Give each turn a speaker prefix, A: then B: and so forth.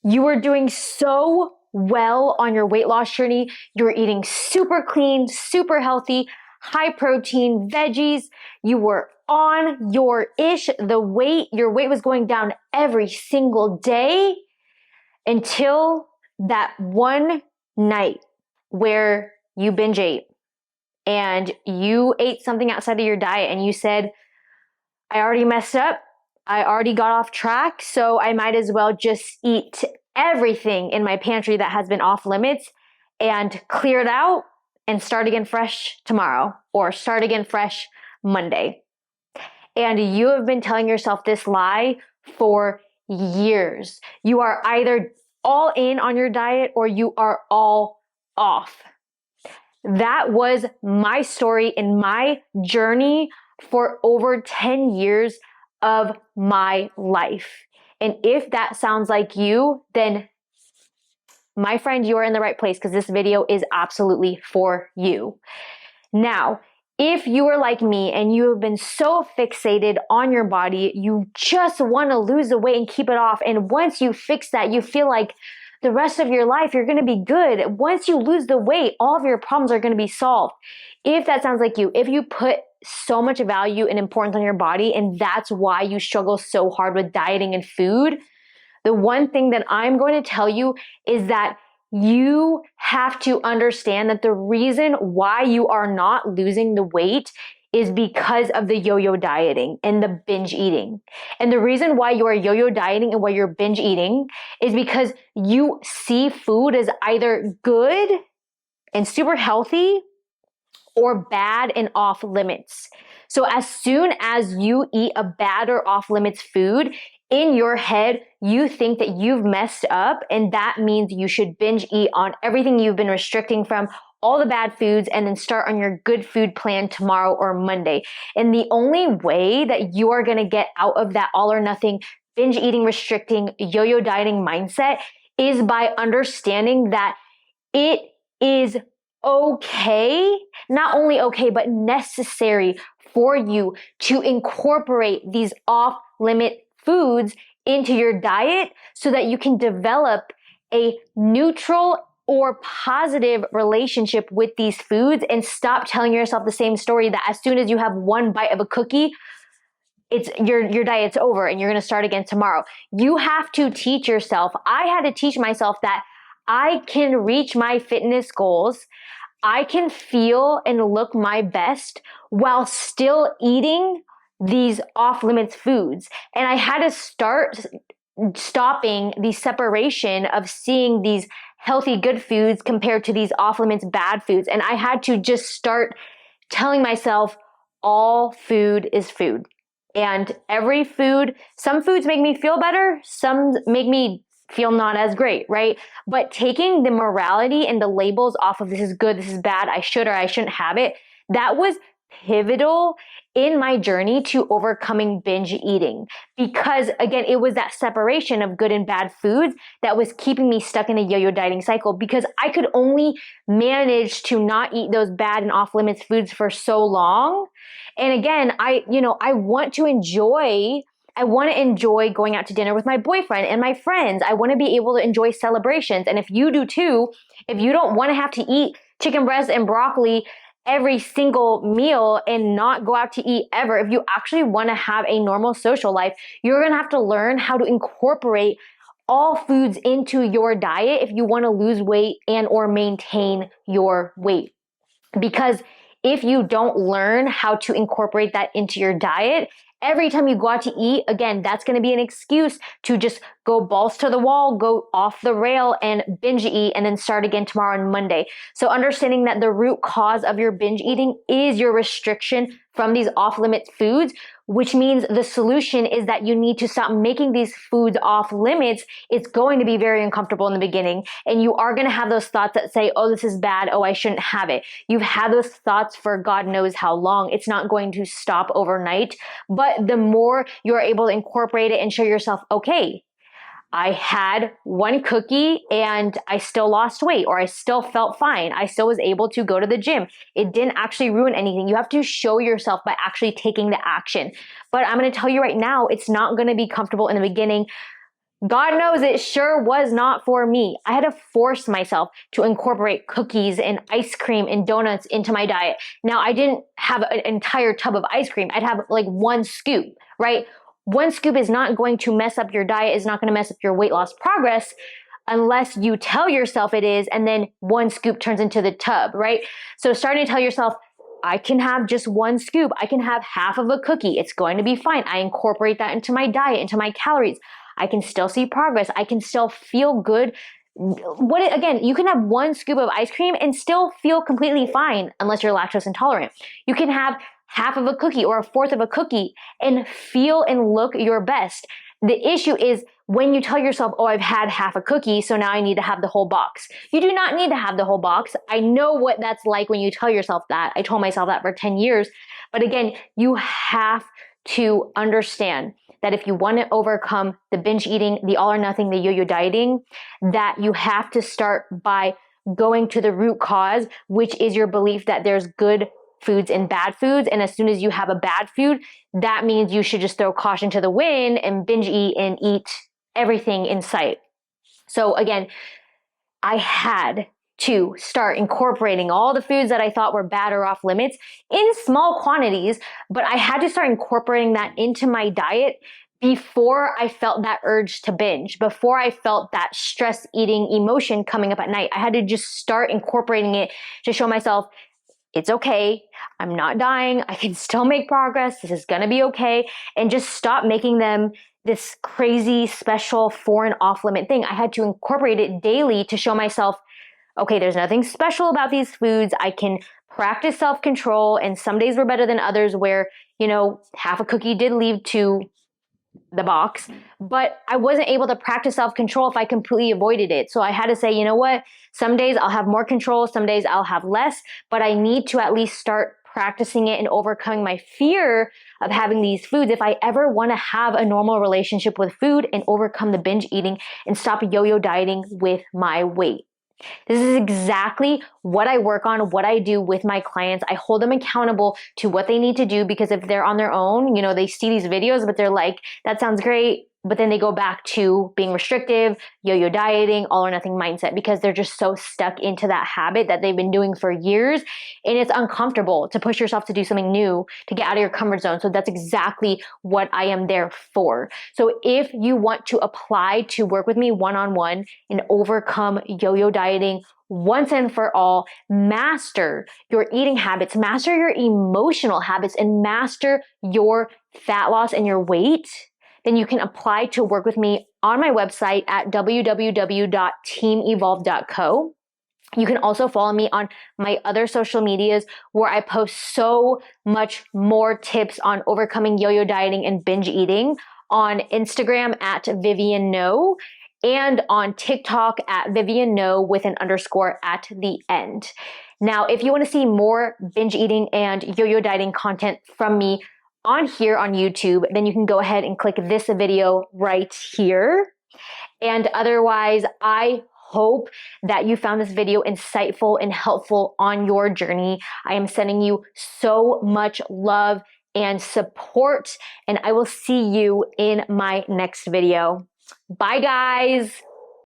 A: You were doing so well on your weight loss journey. You were eating super clean, super healthy, high protein, veggies. You were on your ish. Your weight was going down every single day until that one night where you binge ate and you ate something outside of your diet and you said, I already messed up. I already got off track, so I might as well just eat everything in my pantry that has been off limits and clear it out and start again fresh tomorrow or start again fresh Monday. And you have been telling yourself this lie for years. You are either all in on your diet or you are all off. That was my story and my journey for over 10 years of my life. And if that sounds like you, then my friend, you are in the right place because this video is absolutely for you. Now, if you are like me and you have been so fixated on your body, you just want to lose the weight and keep it off. And once you fix that, you feel like the rest of your life, you're going to be good. Once you lose the weight, all of your problems are going to be solved. If that sounds like you, if you put so much value and importance on your body, and that's why you struggle so hard with dieting and food, the one thing that I'm going to tell you is that you have to understand that the reason why you are not losing the weight is because of the yo-yo dieting and the binge eating. And the reason why you are yo-yo dieting and why you're binge eating is because you see food as either good and super healthy or bad and off limits. So as soon as you eat a bad or off limits food, in your head, you think that you've messed up, and that means you should binge eat on everything you've been restricting from, all the bad foods, and then start on your good food plan tomorrow or Monday. And the only way that you are going to get out of that all or nothing binge eating, restricting, yo-yo dieting mindset is by understanding that it is okay, not only okay, but necessary for you to incorporate these off-limit foods into your diet so that you can develop a neutral or positive relationship with these foods and stop telling yourself the same story that as soon as you have one bite of a cookie, it's your diet's over and you're going to start again tomorrow. You have to teach yourself. I had to teach myself that I can reach my fitness goals. I can feel and look my best while still eating these off-limits foods. And I had to start stopping the separation of seeing these healthy, good foods compared to these off-limits bad foods. And I had to just start telling myself all food is food. And every food, some foods make me feel better, some make me feel not as great, right? But taking the morality and the labels off of this is good, this is bad, I should or I shouldn't have it, that was pivotal in my journey to overcoming binge eating. Because again, it was that separation of good and bad foods that was keeping me stuck in a yo-yo dieting cycle, because I could only manage to not eat those bad and off limits foods for so long. And again, I want to enjoy going out to dinner with my boyfriend and my friends. I want to be able to enjoy celebrations. And if you do too, if you don't want to have to eat chicken breast and broccoli every single meal and not go out to eat ever, if you actually want to have a normal social life, you're going to have to learn how to incorporate all foods into your diet if you want to lose weight and or maintain your weight. Because if you don't learn how to incorporate that into your diet, every time you go out to eat, again, that's going to be an excuse to just go balls to the wall, go off the rail and binge eat and then start again tomorrow on Monday. So understanding that the root cause of your binge eating is your restriction from these off-limits foods, which means the solution is that you need to stop making these foods off limits. It's going to be very uncomfortable in the beginning, and you are going to have those thoughts that say, oh, this is bad, oh, I shouldn't have it. You've had those thoughts for God knows how long. It's not going to stop overnight, but the more you're able to incorporate it and show yourself, okay, I had one cookie and I still lost weight, or I still felt fine. I still was able to go to the gym. It didn't actually ruin anything. You have to show yourself by actually taking the action. But I'm going to tell you right now, it's not going to be comfortable in the beginning. God knows it sure was not for me. I had to force myself to incorporate cookies and ice cream and donuts into my diet. Now, I didn't have an entire tub of ice cream. I'd have like one scoop, right? One scoop is not going to mess up your diet, is not going to mess up your weight loss progress unless you tell yourself it is, and then one scoop turns into the tub, right? So starting to tell yourself, I can have just one scoop. I can have half of a cookie. It's going to be fine. I incorporate that into my diet, into my calories. I can still see progress. I can still feel good. Again, you can have one scoop of ice cream and still feel completely fine unless you're lactose intolerant. You can have half of a cookie or a fourth of a cookie and feel and look your best. The issue is when you tell yourself, oh, I've had half a cookie, so now I need to have the whole box. You do not need to have the whole box. I know what that's like when you tell yourself that. I told myself that for 10 years. But again, you have to understand that if you want to overcome the binge eating, the all or nothing, the yo-yo dieting, that you have to start by going to the root cause, which is your belief that there's good foods and bad foods. And as soon as you have a bad food, that means you should just throw caution to the wind and binge eat and eat everything in sight. So again, I had to start incorporating all the foods that I thought were bad or off limits in small quantities, but I had to start incorporating that into my diet before I felt that urge to binge, before I felt that stress eating emotion coming up at night. I had to just start incorporating it to show myself, it's okay. I'm not dying. I can still make progress. This is going to be okay. And just stop making them this crazy, special, foreign, off-limit thing. I had to incorporate it daily to show myself, okay, there's nothing special about these foods. I can practice self-control, and some days were better than others where, half a cookie did lead to the box, but I wasn't able to practice self-control if I completely avoided it. So I had to say, you know what? Some days I'll have more control, some days I'll have less, but I need to at least start practicing it and overcoming my fear of having these foods if I ever want to have a normal relationship with food and overcome the binge eating and stop yo-yo dieting with my weight. This is exactly what I work on, what I do with my clients. I hold them accountable to what they need to do, because if they're on their own, they see these videos, but they're like, that sounds great. But then they go back to being restrictive, yo-yo dieting, all or nothing mindset, because they're just so stuck into that habit that they've been doing for years. And it's uncomfortable to push yourself to do something new, to get out of your comfort zone. So that's exactly what I am there for. So if you want to apply to work with me one-on-one and overcome yo-yo dieting once and for all, master your eating habits, master your emotional habits, and master your fat loss and your weight, then you can apply to work with me on my website at www.teamevolve.co. You can also follow me on my other social medias where I post so much more tips on overcoming yo-yo dieting and binge eating, on Instagram at Vivian No, and on TikTok at Vivian No with an underscore at the end. Now, if you want to see more binge eating and yo-yo dieting content from me on here on YouTube, then you can go ahead and click this video right here. And otherwise, I hope that you found this video insightful and helpful on your journey. I am sending you so much love and support, and I will see you in my next video. Bye, guys.